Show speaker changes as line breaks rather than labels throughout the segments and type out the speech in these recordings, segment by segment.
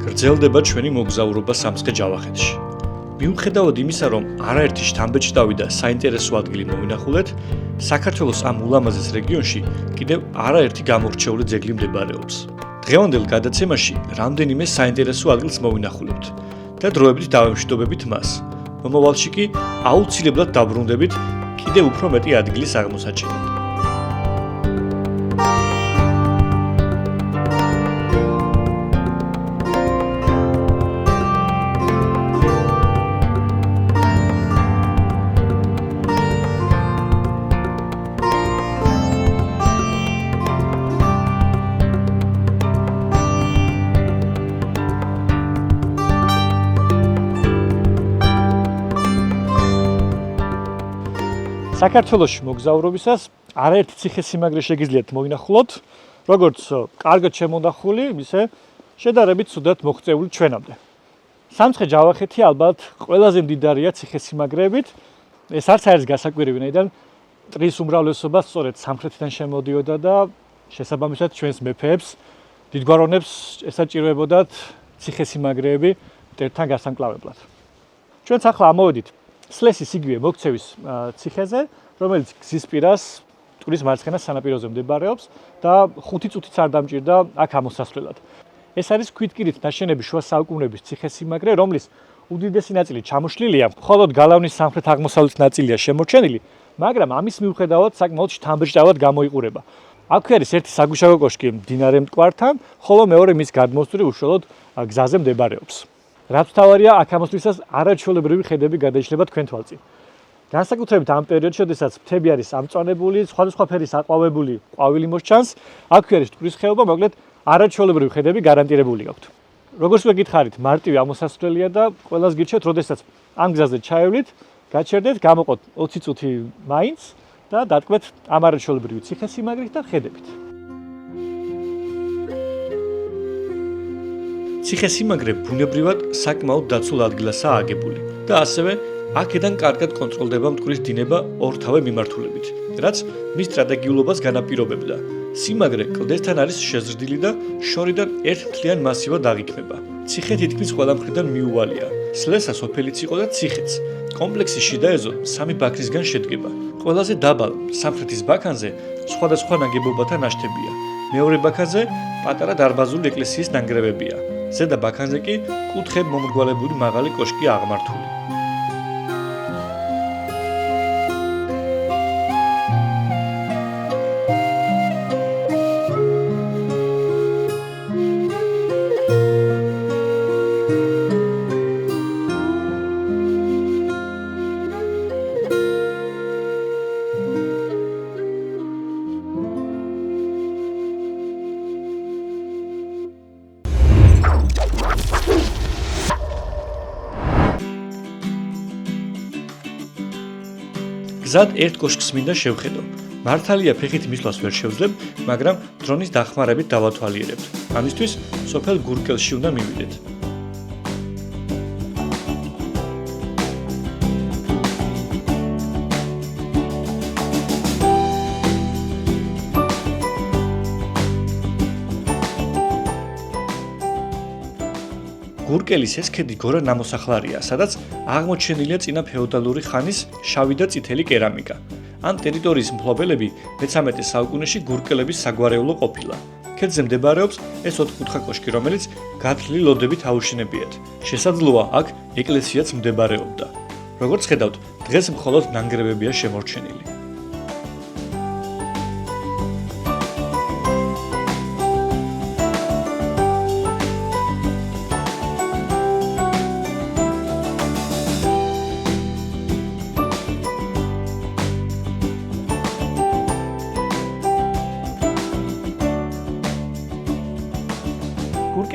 გრძელდება ჩვენი მოგზაურობა სამცხე-ჯავახეთში. მიუხედავად იმისა, რომ არაერთი შთამბეჭდავი და საინტერესო ადგილი მოვინახულეთ, საქართველოს ამ ულამაზეს რეგიონში კიდევ არაერთი გამორჩეული ძეგლი მდებარეობს. დღევანდელ გადაცემაში რამდენიმე საინტერესო ადგილს მოვინახულებთ და დროებით დავემშვიდობებით მას. მომავალში კი აუცილებლად დაბრუნდებით კიდევ უფრო მეტი ადგილის აღმოსაჩენად. საქართველოში მოგზაურობისას არაერთი ციხე-სიმაგრე შეგიძლიათ მოვინახულოთ, როგორც კარგად შემონახული, ისე შედარებით ცუდად მოღწეული ჩვენამდე. სამცხე-ჯავახეთი ალბათ ყველაზე მდიდარია ციხე-სიმაგრეებით. ეს არც არის გასაკვირი, ვინაიდან ტრის უმრავლესობა სწორედ სამხრეთიდან შემოდიოდა და შესაბამისად ჩვენს მეფეებს, დიდგვაროვნებს ესაჭიროებოდათ ციხე-სიმაგრეები მტერთან გასამკლავებლად. ჩვენც ახლა ამოვედით სლესის იგივე მოქცევის ციხეზე, რომელიც გზის პირას მტკვრის მარცხენა სანაპიროზე მდებარეობს და 5 წუთიც არ დამჭირდა აქ ამოსასვლელად. ეს არის ქვითკირით ნაშენები შუა საუკუნეების ციხე-სიმაგრე, რომლის უდიდესი ნაწილი ჩამოშლილია, მხოლოდ გალავნის სამხრეთ-აღმოსავლეთ ნაწილია შემორჩენილი, მაგრამ ამის მიუხედავად საკმაოდ შთამბეჭდავად გამოიყურება. აქვე არის ერთი საგუშაგო კოშკი მდინარე მტკვართან, ხოლო მეორე მის გადმოსწვრი უშუალოდ გზაზე მდებარეობს. რაც თავარია, აქ ამოსვლისას არაჩვეულებრივი ხედები გადაიშლება თქვენ თვალწინ. განსაკუთრებით ამ პერიოდში, როდესაც მთები არის ამწვანებული, სხვადასხვა ფერის აყვავებული ყვავილი მოსჩანს, აქვე არის მტკვრის ხეობა, მოკლედ არაჩვეულებრივი ხედები გარანტირებული გაქვთ. როგორც ვეკითხარით, მარტივი ამოსასვლელია და ყველას გირჩევთ, როდესაც ამ გზაზე ჩაევლით, გაჩერდეთ, გამოყოთ 20 წუთი მაინც და დატკბეთ ამ არაჩვეულებრივი ციხე-სიმაგრით და ხედებით. ციხე-სიმაგრე ბუნებრივად საკმაოდ დაცულ ადგილასაა აგებული და ასევე აქედან კარგად კონტროლდება მტკვრის დინება ორთავე მიმართულებით, რაც მის სტრატეგიულობას განაპირობებდა. სიმაგრე კლდესთან არის შეზრდილი და შორიდან ერთთლიან მასივად აღიქმება. ციხე თითქმის ყველა მხრიდან მიუვალია. სლესა სოფელიც იყო და ციხეც. კომპლექსის შიდა ეზო 3 ბაქნისგან შედგება. ყველაზე დაბალ სამხრეთის ბაქანზე სხვადასხვა ნაგებობათა ნაშთებია. მეორე ბაქანზე პატარა დარბაზული ეკლესიის ნანგრევებია. ზედა ბაქანზე კი კუთხე მომრგვალებული მაღალი კოშკია აღმართული. გზად ერთ კოშკს მინდა შევხედო. მართალია ფეხით მისვლას ვერ შევძლებ, მაგრამ დრონის დახმარებით დავათვალიერებთ. ამისთვის სოფელ გურკელში უნდა მივიდეთ. გურკელის ეს ქედი გორა ნამოსახლარია, სადაც აღმოჩენილია წინა ფეოდალური ხანის შავი და წითელი კერამიკა. ამ ტერიტორიის მფლობელები მე-13 საუკუნეში გურკელების საგვარეულო ყოფილა. ქედზე მდებარეობს ეს 4 კუთხა კოშკი, რომელიც გათლილი ლოდებით აუშენებიათ. შესაძლოა აქ ეკლესიაც მდებარეობდა. როგორც ხედავთ, დღეს მხოლოდ ნანგრევებია შემორჩენილი.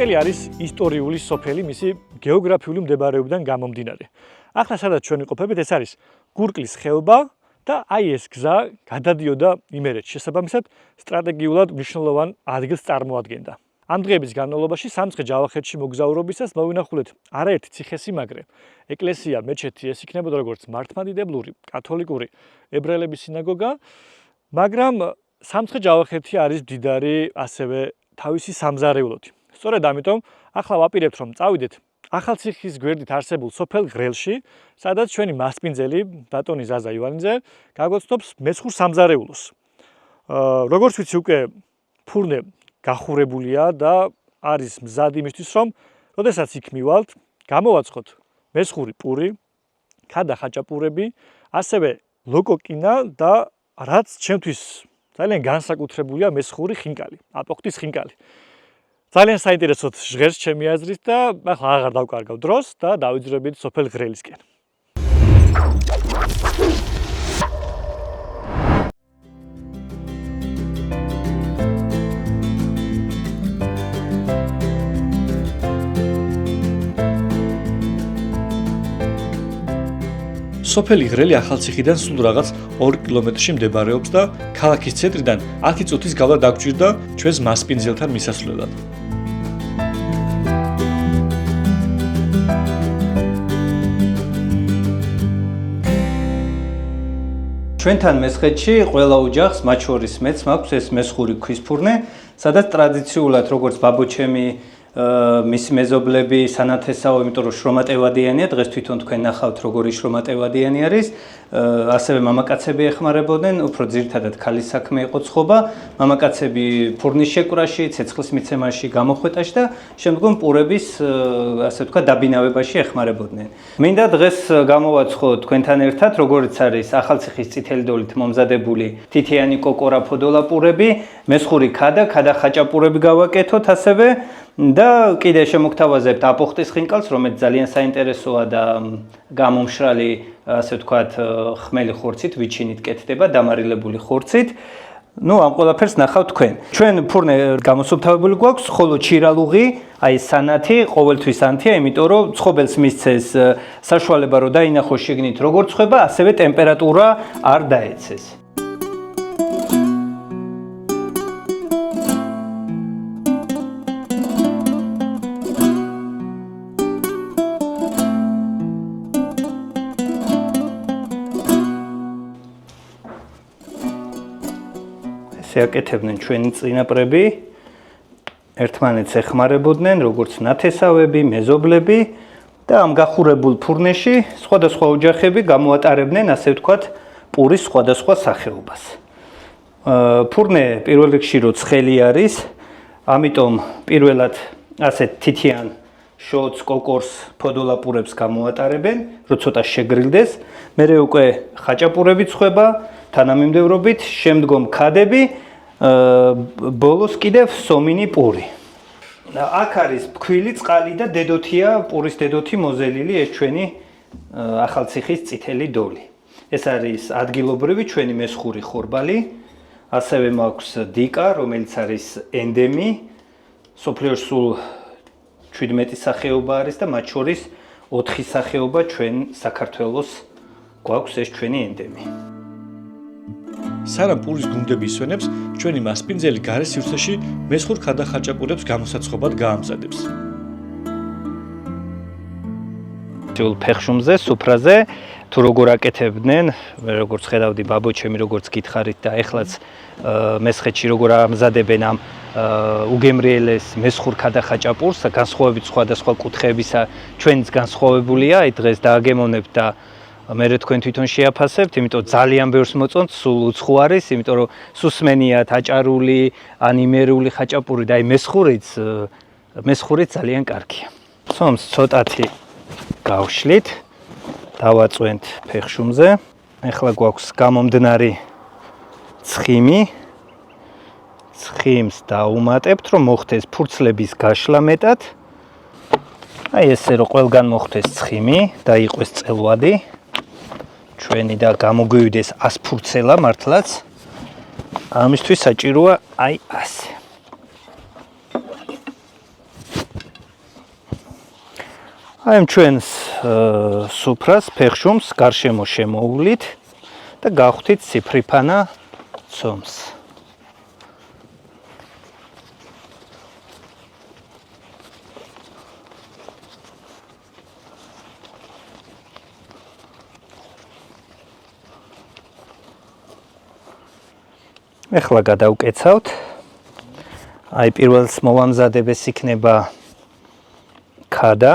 გურკელი არის ისტორიული სოფელი მისი გეოგრაფიული მდებარეობიდან გამომდინარე. ახლა სადაც ჩვენ ვიყოფებით, ეს არის გურკლის ხეობა და აი ეს გზა გადადიოდა იმერეთში. შესაბამისად, სტრატეგიულად მნიშვნელოვან ადგილს წარმოადგენდა. ამ დღეების განმავლობაში სამცხე-ჯავახეთში მოგზაურობისას მოვინახულეთ არაერთი ციხე-სიმაგრე, ეკლესია, მეჩეთი, ეს იქნებოდა როგორც მართლმადიდებლური, კათოლიკური, ებრაელების სინაგოგა, მაგრამ სამცხე-ჯავახეთი არის მდიდარი ასევე თავისი სამზარეულოთი. სწორედ ამიტომ ახლა ვაპირებთ რომ წავიდეთ ახალციხის გვერდით არსებულ სოფელ ღრელში, სადაც ჩვენი მასპინძელი ბატონი ზაზა ივანიძე გაგოცნობს მესხურ სამზარეულოს. როგორც ვიცი უკვე ფურნე გახურებულია და არის მზად იმისთვის რომ როდესაც იქ მივალთ, გამოვაცხოთ მესხური პური, ქადა ხაჭაპურები, ასევე ლოკოკინა და რაც ჩემთვის ძალიან განსაკუთრებულია მესხური ხინკალი, აპოხტის ხინკალი. ძალიან საინტერესოდ ჟღერს ჩემი აზრით და ახლა აღარ დავკარგავ დროს და დავიძრებით სოფელ ღრელისკენ. სოფელი ღრელი ახალციხიდან სულ რაღაც 2 კილომეტრში მდებარეობს და ქალაქის ცენტრიდან 10 წუთის გავლა დაგჭირდა ჩვენს მასპინძელთან მისასვლელად.
ჩვენთან მესხეთში ყველა ოჯახს, მათ შორის მეც მაქვს ეს მესხური ქვის ფურნე, სადაც ტრადიციულად როგორც ბაბუჩემი მისი მეზობლები სანათესაო, იმიტომ რომ შრომატევადიანი, დღეს თვითონ თქვენ ნახავთ როგორი შრომატევადიანი არის, ასევე მამაკაცები ეხმარებოდნენ, უფრო ძირითადად ქალის საქმე იყო ცხობა, მამაკაცები ფურნის შეკვრაში, ცეცხლის მიცემაში, გამოხვეტაში და შემდგომ პურების, ასე ვთქვათ, დაბინავებაში ეხმარებოდნენ. მინდა დღეს გამოვაცხო თქვენთან ერთად, როგორიც არის ახალციხის წითელი დოლით მომზადებული თითიანი კოკორა ფოდოლა პურები, მესხური ქადა ხაჭაპურები გავაკეთოთ ასევე და კიდე შემოგთავაზებთ აპოხტის ხინკალს, რომელიც ძალიან საინტერესოა და გამომშრალი, ასე ვთქვათ, ხმელი ხორცით, ვიჩინით კეთდება, დამარილებული ხორცით. ნუ ამ ყველაფერს ნახავთ თქვენ. ჩვენ ფურნე გამოსუფთავებული გვაქვს, ხოლო ჩირალუღი, აი სანათი ყოველთვის ანთია, იმიტომ რომ ცხობელს მისცეს საშუალება, რომ დაინახოს შიგნით როგორ ცხება, ასევე ტემპერატურა არ დაეცეს. აკეთებდნენ ჩვენი წინაპრები, ერთმანეთს ეხმარებოდნენ, როგორც ნათესავები, მეზობლები და ამ გახურებულ ფურნეში სხვადასხვა ოჯახები გამოატარებდნენ, ასე ვთქვათ, პურის სხვადასხვა სახეობას. ფურნე პირველ რიგში რო ცხელი არის, ამიტომ პირველად ასეთ თითიან შოც, კოკორს, ფოდოლაპურებს გამოატარებენ, რო ცოტა შეგრილდეს, მერე უკვე ხაჭაპურები ცხება, თანამიმდევრობით, შემდგომ ქადები, ბოლოს კიდევ სომინი პური. აქ არის ფქვილი წყალი და დედოთია, პურის დედოთი მოზელილი ეს ჩვენი ახალციხის წითელი დოლი. ეს არის ადგილობრივი ჩვენი მესხური ხორბალი, ასევე მაქვს დიკა, რომელიც არის ენდემი, სოფლიოში სულ 17 სახეობა არის და მათ შორის 4 სახეობა ჩვენ საქართველოს გვაქვს ეს ჩვენი ენდემი.
სანამ პურის გუნდები ისვენებს, ჩვენი მასპინძელი გარე სივრცეში მესხურ ქადა ხაჭაპურებს გამოსაცხობად გაამზადებს.
ფეხშუმზე, სუფრაზე, თუ როგორ აკეთებდნენ, როგორც ხედავდი ბაბუჩემი როგორც გითხარით და ეხლაც მესხეთში როგორ ამზადებენ ამ უგემრიელეს მესხურ ქადა ხაჭაპურს, განსხვავებით სხვადასხვა კუთხეებისა, ჩვენიც განსხვავებულია, აი დღეს დააგემოვნებთ და მე თქვენ თვითონ შეაფასებთ, იმიტომ ძალიან ბევრს მოწონთ, სულ უცხო არის, იმიტომ რომ სუსმენიათ, აჭარული, ანიმერული ხაჭაპური და აი მესხურიც ძალიან კარგია. სომს ცოტათი გავშლით, დავაწვენთ ფეხშუმზე. ეხლა გვაქვს გამომდნარი ცხიმი. ცხიმს დავუმატებთ, რომ მოხდეს ფურცლების გაშლა მეტად. აი ესე რომ ყველგან მოხდეს ცხიმი და იყოს წელვადი. ჩვენი და გამოგვივიდეს 100 ფურცელა მართლაც. ამისთვის საჭიროა აი ასე. აი ჩვენს სუფრას, ფეხშუმს გარშემო შემოუვლით და გავხდით ციფრიფანა ცომს. ეხლა გადავკეცავთ. აი პირველს მოვამზადებ ეს იქნება ქადა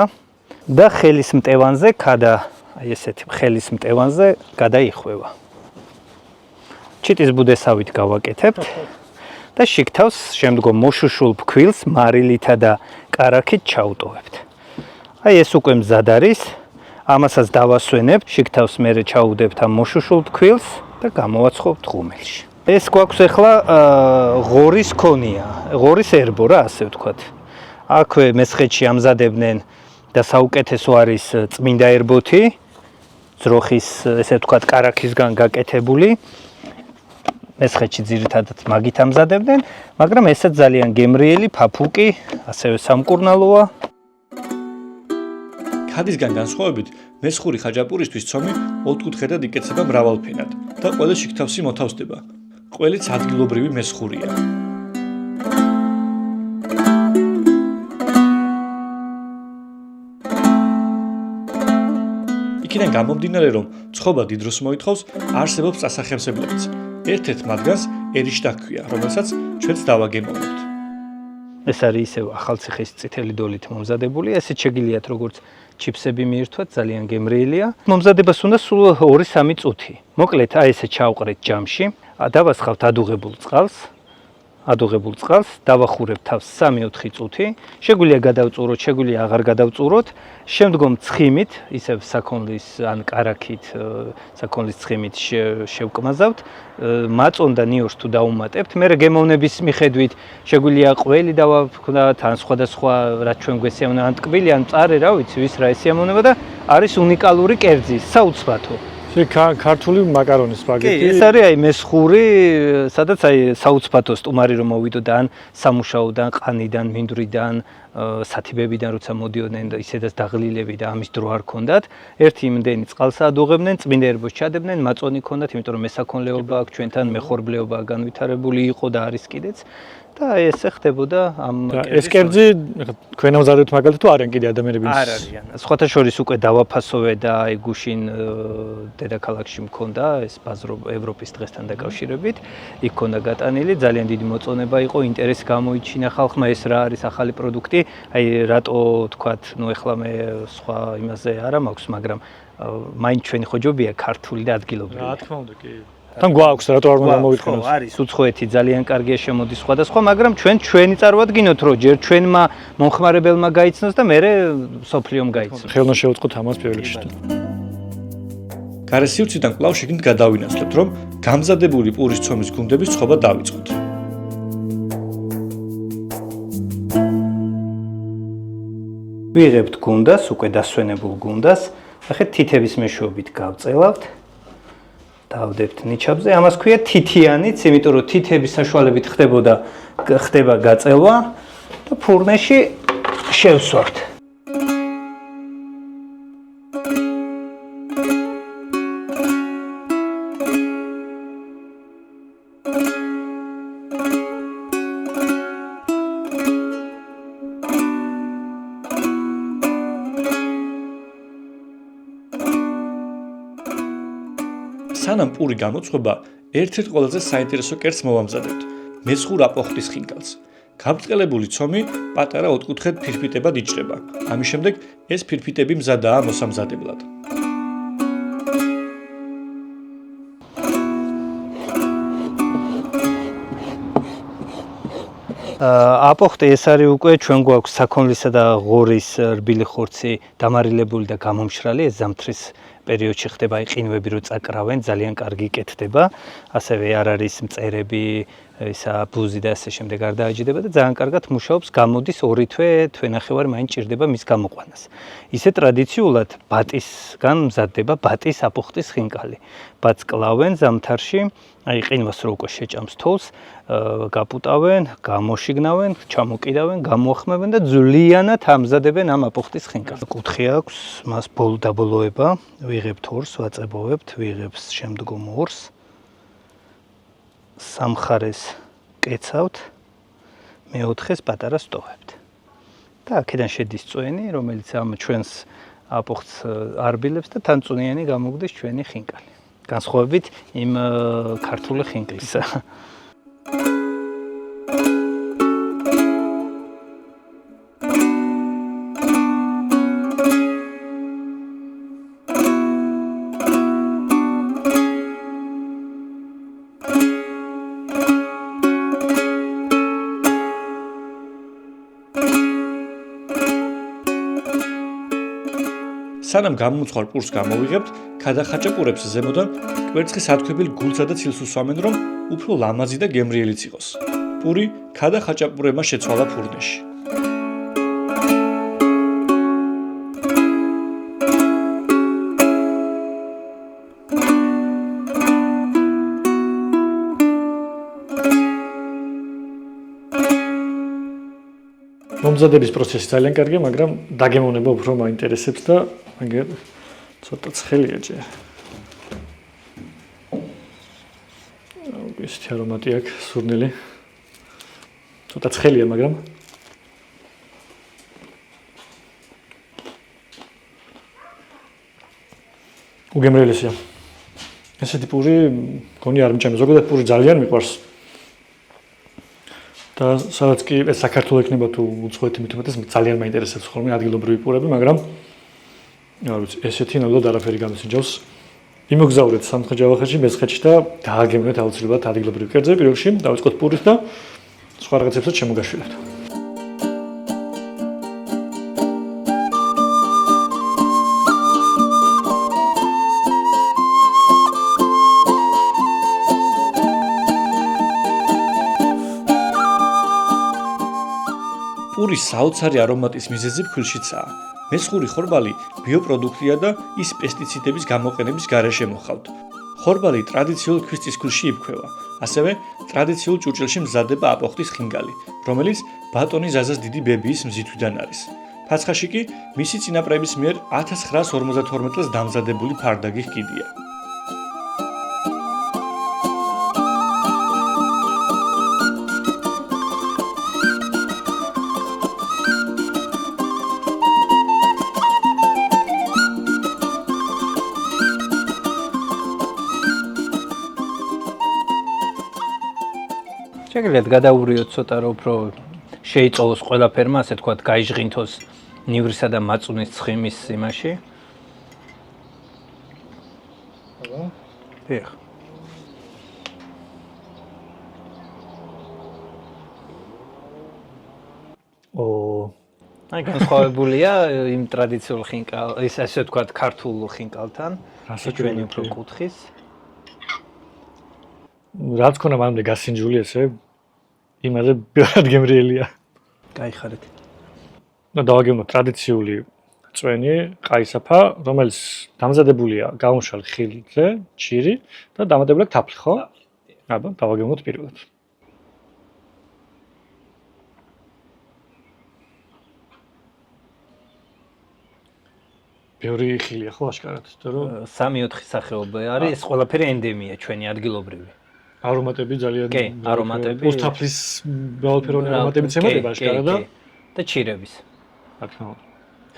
და ხელის მტევანზე ქადა აი ესეთი ხელის მტევანზე გადაიხვევა. ჩიტის ბუდესავით გავაკეთებთ და შიგთავს შემდგომ მოშუშულ ფქვილს მარილითა და კარაქით ჩაუტოვებთ. აი ეს უკვე მზად არის. ამასაც დავასვენებთ, შიგთავს მერე ჩაუდებთ ამ მოშუშულ ფქვილს და გამოვაცხობთ ღუმელში. ეს გვაქვს ახლა ღორის ქონია, ღორის ერბო რა ასე ვთქვათ. აქვე მესხეთში ამზადებდნენ და საუკეთესო არის წმინდა ერბოთი, ძროხის ესე ვთქვათ კარაქისგან გაკეთებული. მესხეთში ძირითადად მაგით ამზადებდნენ, მაგრამ ესაც ძალიან გემრიელი, ფაფუკი, ასევე სამკურნალოა.
ქადისგან განსხვავებით, მესხური ხაჭაპურისთვის ცომი ოთხკუთხედად იკეცება მრავალფენად და ყველა შიგთავსი მოთავსდება. ყველიც ადგილობრივი მესხურია. იქიდან გამომდინარე, რომ ცხობა დიდ დროს მოითხოვს, არსებობს წასახემსებლებიც. ერთ-ერთ მათგანს ერიშტა ჰქვია, რომელსაც ჩვენც დავაგემოვნებთ.
ეს არის ისევ ახალციხის წითელი დოლით მომზადებული, ესეც შეგიძლიათ როგორც ჩიფსები მიირთვათ, ძალიან გემრიელია. მომზადებას უნდა სულ 2-3 წუთი. მოკლედ, აი ესე ჩავყრეთ ჯამში, დავასხავთ ადუღებულ წყალს, დავახურებთ თავს 3-4 წუთი. შეგვიძლია გადავწუროთ, შეგვიძლია აღარ გადავწუროთ. შემდგომ ცხიმით, ისევ საქონლის ან კარაქით, საქონლის ცხიმით შევკმაზავთ. მაწონ და ნიორს თუ დაუმატებთ, მერე გემოვნების მიხედვით შეგვიძლია ყველი დავაქვთ, ან სხვადასხვა რაც ჩვენ გვესიამოვნება, ან ტკბილი, ან მწარე, რა ვიცი, ვის რა ესიამოვნება და არის უნიკალური კერძი, საუცბათო. ქართული მაკარონის სპაგეთი. ეს არის აი მესხური, სადაც აი საუცბათო სტუმარი რომ მოვიდოდა ან სამუშაოდან, ყანიდან, მინდვრიდან, სათიბებიდან როცა მოდიოდნენ და ისედაც დაღლილები და ამის დრო არ ქონდათ, ერთი იმდენი წყალს ადუღებდნენ, წმინდა ერბოს ჩადებდნენ, მაწონი ქონდათ, იმიტომ რომ მესაქონლეობა აქ ჩვენთან მეხორბლეობა განვითარებული იყო და არის კიდეც. და ესე ხდებოდა ამ ეს კერძი თქვენ ამზადებთ მაგალითად თუ არიან კიდე ადამიანები? არ არიან. სხვათა შორის უკვე დავაფასოვე და აი გუშინ დედაქალაქში მქონდა ეს ბაზრო ევროპის დღესთან დაკავშირებით. იქ ქონდა გატანილი, ძალიან დიდი მოწონება იყო, ინტერესი გამოიჩინა ხალხმა, ეს რა არის ახალი პროდუქტი. აი რატო თქვათ, ნუ ეხლა მე სხვა იმაზე არა მაქვს, მაგრამ მაინც ჩვენი ხოჯობია ქართული და ადგილობრივი. რა თქმა უნდა, კი. თან გვაქვს რატო არ უნდა მოვიტყნოს? არის უცხოეთი ძალიან კარგია შემოდის სხვადასხვა, მაგრამ ჩვენი წარვადგინოთ, რომ ჯერ ჩვენმა მომხმარებელმა გაიცნოს და მერე სოფლიომ გაიცნოს. ხელმა შევწყოთ ამას პირველ რიგში. გარესივრციდან კვლავ შეგნით გადავინაცვლებთ, რომ გამზადებული პურის ცომის გუნდების ცხობა დავიწყოთ. ვიღებთ გუნდას, უკვე დასვენებულ გუნდას, ახეთ თითების მეშვეობით გავწელავთ. დავდებთ ნიჩაბზე, ამას ქვია თითიანიც, იმიტომ რომ თითების საშუალებით ხდება გაწელვა და ფურნეში შევსვავთ. სანამ პური გამოწვება, ერთ-ერთ ყველაზე საინტერესო კერძს მოვამზადებთ, მესხურ აპოხტის ხინკალს. გაბრწყელებული ცომი პატარა ოთხკუთხედ ფირფიტებად იჭრება. ამის შემდეგ ეს ფირფიტები მზადაა მოსამზადებლად. აპოხტი ეს არის უკვე ჩვენ გვაქვს საქონლისა და ღორის რბილი ხორცი დამარილებული და გამომშრალი, ეს ზამთრის პერიოდში ხდება, აი ყინვები რო წაკრავენ, ძალიან კარგი იკეთდება. ასევე არ არის მწერები, ისა ბუზი და ასე შემდეგ არ დააჯდება და ძალიან კარგად მუშაობს, გამოდის 2 თვე-ნახევარი მაინც ჭირდება მის გამოყვანას. ისე ტრადიციულად ბატისგან მზადდება ბატის აპოხტის ხინკალი. ბატს კლავენ ზამთარში, აი ყინვას რო უკვე შეჭამს თოვს, გაპუტავენ, გამოშიგნავენ, ჩამოკიდავენ, გამოახმებენ და ძვლიანად ამზადებენ ამ აპოხტის ხინკალს. კუთხე აქვს, მას დაბოლოება, ვიღებთ 2-ს, ვაწებოვებთ, ვიღებს შემდგომ 2-ს. სამხარეს კეცავთ, მე-4-ს პატარა სტოვებთ. და აქედან შედის წვენი, რომელიც ამ ჩვენს აპოხტს არბილებს და თან წვნიანი გამოგვდის ჩვენი ხინკალი. განსხვავებით იმ ქართული ხინკლისა.
სანამ გამომწვარ პურს გამოვიღებთ, ქადახაჭაპურებს ზემოდან კვერცხის ათქვებილ გულსა და ცილს უსვამენ, რომ უფრო ლამაზი და გემრიელიც იყოს. პური ქადახაჭაპურებმა შეცვალა ფურნეში. მომზადების პროცესი ძალიან კარგია, მაგრამ დაგემოვნება უფრო მაინტერესებს და მაგერ ცოტა ცხელია ჯერ. ესეთი არომატი აქვს, სურნელი. ცოტა ცხელია, მაგრამ უგემრიელესია. ესეთი პური მგონი არ მჭამე, ზოგადად პური ძალიან მიყვარს. და სადაც კი ეს საქართველოს ექნება თუ უცხოეთი მithumetes ძალიან მაინტერესებს ხოლმე ადგილობრივი პურები, მაგრამ არ ვიცი, ესეთი ნამდვილად არაფერი გამოსინჯავს. იმოგზაურეთ სამხრეთ-ჯავახეთში, მესხეთში და დააგემრეთ აუცილებლად ადგილობრივ კერძზე, პირველში დავიწყოთ პურით და სხვა რაღაცებსაც შემოგაშვილებთ. პურის საოცარი არომატის მიზეზი ფქვილშიცაა. მესხური ხორბალი ბიოპროდუქტია და ის პესტიციდების გამოყენების გარეშე მოჰყავთ. ხორბალი ტრადიციულ ქვის წისქვილში იფქვევა. ასევე ტრადიციულ ჭურჭელში მზადდება აპოხტის ხინგალი, რომელიც ბატონი ზაზას დიდი ბებიის მზითვიდან არის. ფაცხაში კი მისი წინაპრების მიერ 1952 წელს დამზადებული ფარდაგი ჰკიდია.
შეგიძლიათ გადაურიოთ ცოტა რომ უფრო შეიწოვოს ყველაფერმა, ასე თქვათ, გაიჟღინთოს ნივრისა და მაწუნის ცხიმის იმაში.
აბა.
დიახ. აი განსხვავებულია იმ ტრადიციულ ხინკალ, ასე თქვათ, ქართულ ხინკალთან, ჩვენი უფრო კუთხის.
რაც ქონა მანამდე გასინჯული ესე იმაზე ბევრად გემრიელია.
გაიხარეთ.
და დავაგებინოთ ტრადიციული წვენი, ყაისაფა, რომელიც დამზადებულია გამომშვალ ხილზე, ჭირი და დამატებული აქვს თაფლი, ხო? აბა, დავაგებინოთ პირველად. ბევრი ხილია ხო აშკარად, იმიტომ რომ
3-4 სახეობა არის, ეს ყველაფერი ენდემია ჩვენი ადგილობრივი.
არომატები ძალიან
კი, არომატები.
პოსტაფლის მრავალფეროვანი არომატებიც ემატება აშკარად
და ჭირების.
რა თქმა უნდა.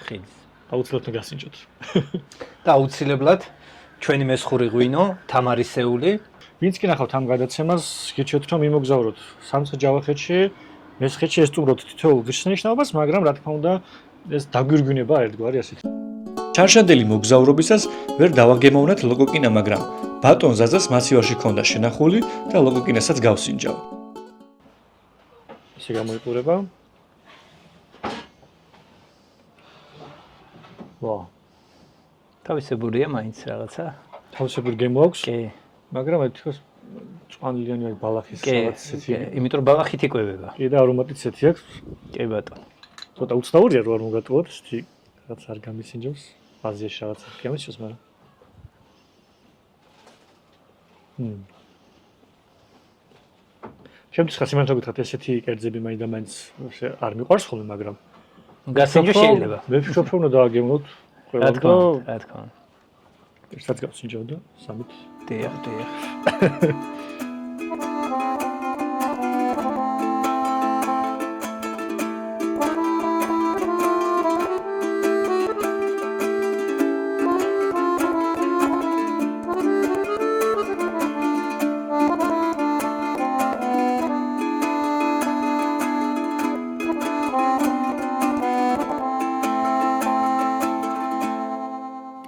ხილის.
აუცილებლად გასინჯოთ.
და აუცილებლად ჩვენი მესხური ღვინო, თამარისეული.
ვინც კი ნახავთ ამ გადაცემას, გიჩვენებთ რომ იმოგზაუროთ სამხრეთ-ჯავახეთში, მესხეთში ესტუმროთ თითოეულ ღირსშესანიშნაობას, მაგრამ რა თქმა უნდა ეს დაგვირგვინება ერთგვარი ასეთ. ჩარშანდელი მოგზაურობისას ვერ დავაგემოვნათ ლოკოკინა, მაგრამ ბატონ ზაზას მასივაში ჰქონდა შენახული და ლოკოკინასაც გავსინჯავ. ისე გამოიყურება. ვა.
თავისებურია მაინც რაღაცა.
თავისებური გემო აქვს?
კი.
მაგრამ აი თქოს წვანილიანი აი ბალახის რაღაც ისეთი.
კი, იმიტომ რომ ბალახით იკვებება.
კი და არომატიც ისეთი აქვს.
კი ბატონო.
ცოტა უცნაურია რო არ მოგატყუოთ, ისეთი რაღაც არ გამისინჯავს. აზიაში რაღაც გამისჩოს, მაგრამ შემთხვევით სიმართლე გითხრათ, ესეთი კერძები მაინც არ მიყვარს ხოლმე, მაგრამ
გასინჯო შეიძლება.
მე ვფიქრობ, რომ უნდა დააგემოვნოთ ყველა და
რა თქმა უნდა.
ერთად გავსინჯავ და სამით.
დიახ, დიახ.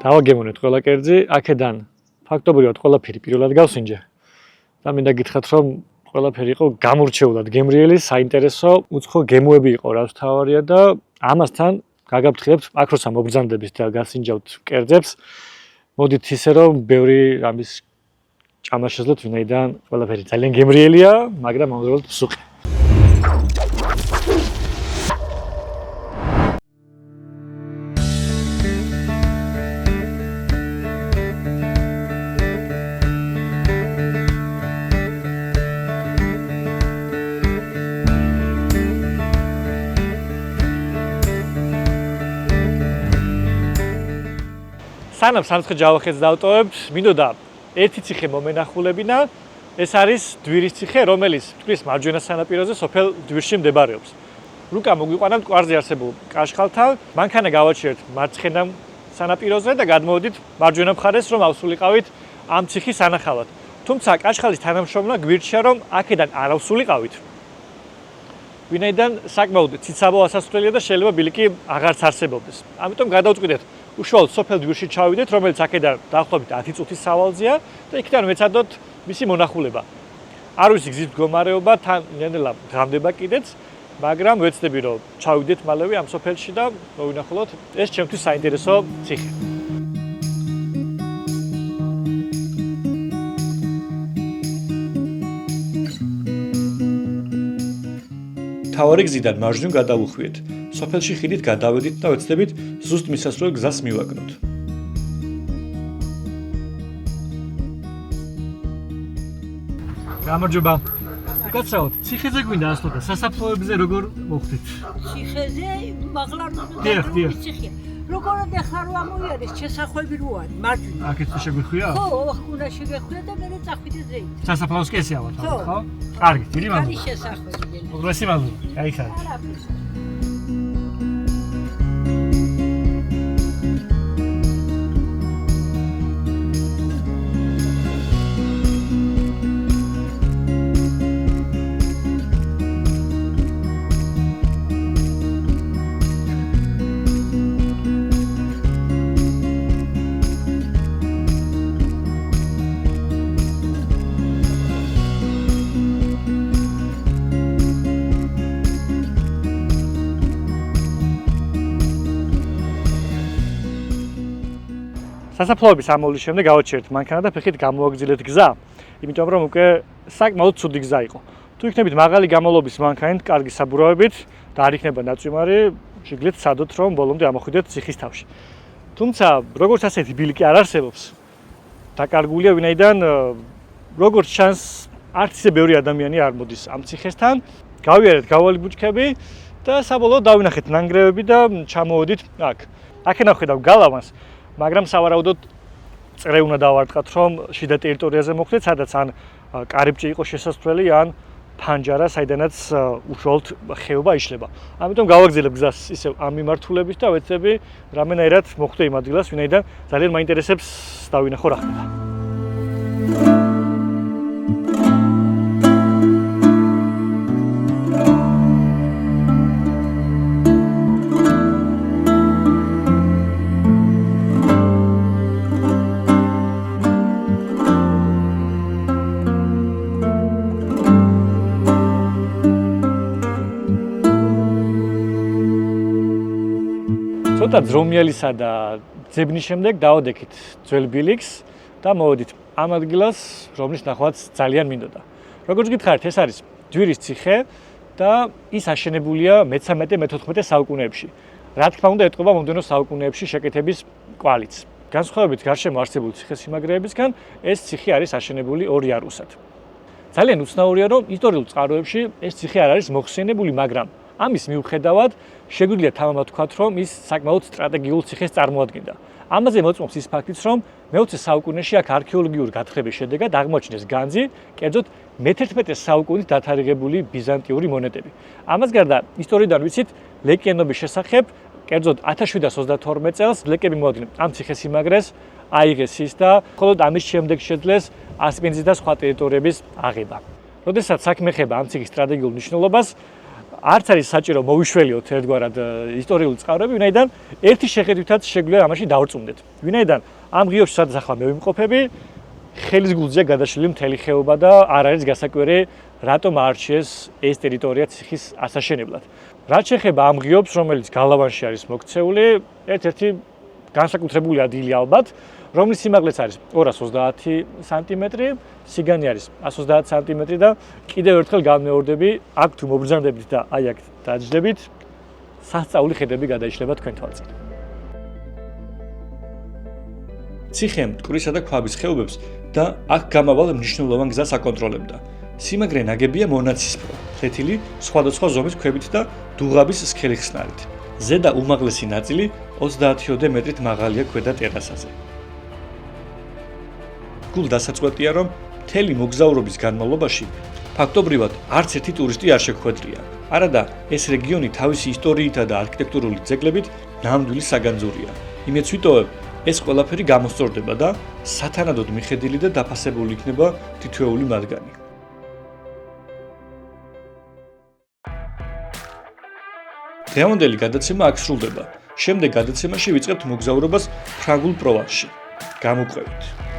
დავაგემოვნეთ ყველა კერძი, აქედან ფაქტობრივად ყველაფერი პირველად გავსინჯე. და მინდა გითხრათ, რომ ყველაფერი იყო გამორჩეულად გემრიელი, საინტერესო, უცხო გემოები იყო, რაც თავარია და ამასთან გაგაფრთხილებთ აქ როცა მოგბრძანდებით და გასინჯავთ კერძებს, მოდით ისე რომ ბევრი რამის ჭამა შეძლოთ, ვინაიდან ყველაფერი ძალიან გემრიელია, მაგრამ ამავდროულად მსუყი. სანამ სამცხე ჯავახეთს დავტოვებთ, მინდოდა ერთი ციხე მომენახულებინა, ეს არის დვირის ციხე, რომელიც მტკვრის მარჯვენა სანაპიროზე სოფელ დვირში მდებარეობს. რუკა მოგვიყვანა მტკვარზე არსებულ კაშხალთან, მანქანა გავაჩერეთ მარცხენა სანაპიროზე და გადმოვედით მარჯვენა მხარეს, რომ ავსულიყავით ამ ციხის ანახავად. თუმცა კაშხალის თანამშრომლა გვირჩია, რომ აქედან არ ავსულიყავით. ვინაიდან საკმაოდ ციცაბო ასასვლელია და შეიძლება ბილიკი აღარც არსებობდეს. ამიტომ გადავწყვიტეთ უშუალოდ სოფელ დვირში ჩავიდეთ, რომელიც აქედან დაახლოებით 10 წუთის სავალზეა და იქიდან ვეცადოთ მისი მონახულება. არ ვიცი გზის მდგომარეობა, თან ნელ-ნელა ღამდება კიდეც, მაგრამ ვეცდები რომ ჩავიდეთ მალევე ამ სოფელში და მოვინახულოთ ეს ჩემთვის საინტერესო ციხე. თავარი გზიდან მარჯვნივ გადავუხვიეთ. სოფელში ხიდით გადავედით და ვეცდებით ზუსტ მისასვლელ გზას მივაგნოთ. გამარჯობა. გაცრავთ, ციხეზე გვინდა ასვლა და სასაფლაოებზე როგორ მოხდით?
ციხეზე მაღლა
დიახ.
ციხეა. როგორ ახლა რო ამოიარეს შესახვევი რო არის მარჯვენა.
აქეთ შეგვიხვია?
ხო, უნდა შეგეხვია და მე წახვიდე ზეით.
სასაფლაოს კესი ავად, ხო? კარგი, დიდი მადლობა.
არის შესახვევი.
უღრესი მადლობა. გაიხარეთ.
არაფერს.
სასაფლაოების ამოვლის შემდეგ გავაჩერეთ მანქანა და ფეხით გამოვაგზავნეთ გზა, იმიტომ რომ უკვე საკმაოდ ცუდი გზა იყო. თუ იქნებით მაღალი გამალობის მანქანით, კარგი საბურავებით და არ იქნება ნაწვიმარი, შეგიძლიათ სცადოთ რომ ბოლომდე ამოხვიდეთ ციხის თავში. თუმცა, როგორც ასეთი ბილიკი არ არსებობს, დაკარგულია ვინაიდან როგორც ჩანს, არც ისე ბევრი ადამიანი არ მოდის ამ ციხესთან. გავიარეთ გავალი ბუჩქები და საბოლოოდ დავინახეთ ნანგრევები და ჩამოვედით აქ. აქედან ხედავ გალავანს, მაგრამ სავარაუდოდ წრე უნდა დავარტყათ, რომ შიდა ტერიტორიაზე მოხვდეთ, სადაც ან კარიბჭე იყო შესასვლელი, ან ფანჯარა, საიდანაც უშუალოდ ხეობა იშლება. ამიტომ გავაგზავნებ გზას ისევ ამ მიმართულებით და ვეცდები რამენაირად მოხვდე იმ ადგილას, ვინაიდან ძალიან მაინტერესებს დავინახო რა ხდება. ცოტა ძრომიალისა და ძებნის შემდეგ დავადექით ძველ ბილიკს და მოვედით ამ ადგილას, რომლის ნახვაც ძალიან მინდოდა. როგორც გითხარით, ეს არის დვირის ციხე და ის აშენებულია მე-13-მე-14 საუკუნეებში. რა თქმა უნდა, ეტყობა მომდევნო საუკუნეებში შეკეთების კვალიც. განსხვავებით გარშემო არსებული ციხესიმაგრეებისგან, ეს ციხე არის აშენებული ორ იარუსად. ძალიან უცნაურია, რომ ისტორიულ წყაროებში ეს ციხე არ არის მოხსენებული, მაგრამ ამის მიუხედავად შეგვიძლია თამამად ვთქვათ, რომ ის საკმაოდ სტრატეგიულ ციხეს წარმოადგენდა. ამაზე მოწმობს ის ფაქტიც, რომ მე-20 საუკუნეში აქ არქეოლოგიური გათხრების შედეგად აღმოაჩინეს განძი, კერძოდ მე-11 საუკუნის დათარიღებული ბიზანტიური მონეტები. ამას გარდა ისტორიიდან ვიცით ლეკიანობის შესახებ, კერძოდ 1732 წელს ლეკები მოადგნენ ამ ციხესიმაგრეს, აიღეს ის და მხოლოდ ამის შემდეგ შეძლეს ასპინძის და სხვა ტერიტორიების აღება. როდესაც საქმე ეხება ამ ციხის სტრატეგიულ მნიშვნელობას, არც არის საჭირო მოვიშველიოთ ერთგვარად ისტორიული წყაროები, ვინაიდან ერთი შეხედვითაც შეგვიძლია ამაში დავრწმუნდეთ. ვინაიდან ამ ღიობში სადაც ახლა მე ვიმყოფები, ხელის გულზეა გადაშლილი მთელი ხეობა და არ არის გასაკვირი, რატომ აარჩიეს ეს ტერიტორია ციხის ასაშენებლად. რაც შეეხება ამ ღიობს, რომელიც გალავანში არის მოქცეული, ერთ-ერთი განსაკუთრებული ადგილი ალბათ, რომლის სიმაღლეც არის 230 სანტიმეტრი, სიგანი არის 130 სანტიმეტრი და კიდევ ერთხელ გამეორდები, აქ თუ მობრძანდებით და აი აქ დაჯდებით, სასწაული ხედები გადაიშლება თქვენ თვალწინ. ციხე მტკვრისა და ქვაბის ხეობებს და აქ გამავალ მნიშვნელოვან გზას აკონტროლებდა. სიმაგრე ნაგებია მონაცისფრო, ფლეთილი, სხვადასხვა ზომის ქვებით და დუღაბის სქელი ხსნარით. ზედა უმაღლესი ნაწილი 30-ოდე მეტრით მაღალია ქვედა ტერასაზე. გულ დასაწყვეტია, რომ მთელი მოგზაურობის განმავლობაში ფაქტობრივად არც ერთი ტურისტი არ შეგვხვედრია. არადა ეს რეგიონი თავისი ისტორიითა და არქიტექტურული ძეგლებით ნამდვილი საგანძურია. იმედს ვიტოვებ, ეს ყველაფერი გამოსწორდება და სათანადოდ მიხედილი და დაფასებული იქნება თითოეული მათგანი. დღევანდელი გადაცემა აქ სრულდება. შემდეგ გადაცემაში ვიწყებთ მოგზაურობას ფრანგულ პროვანსში. გამოყვებით!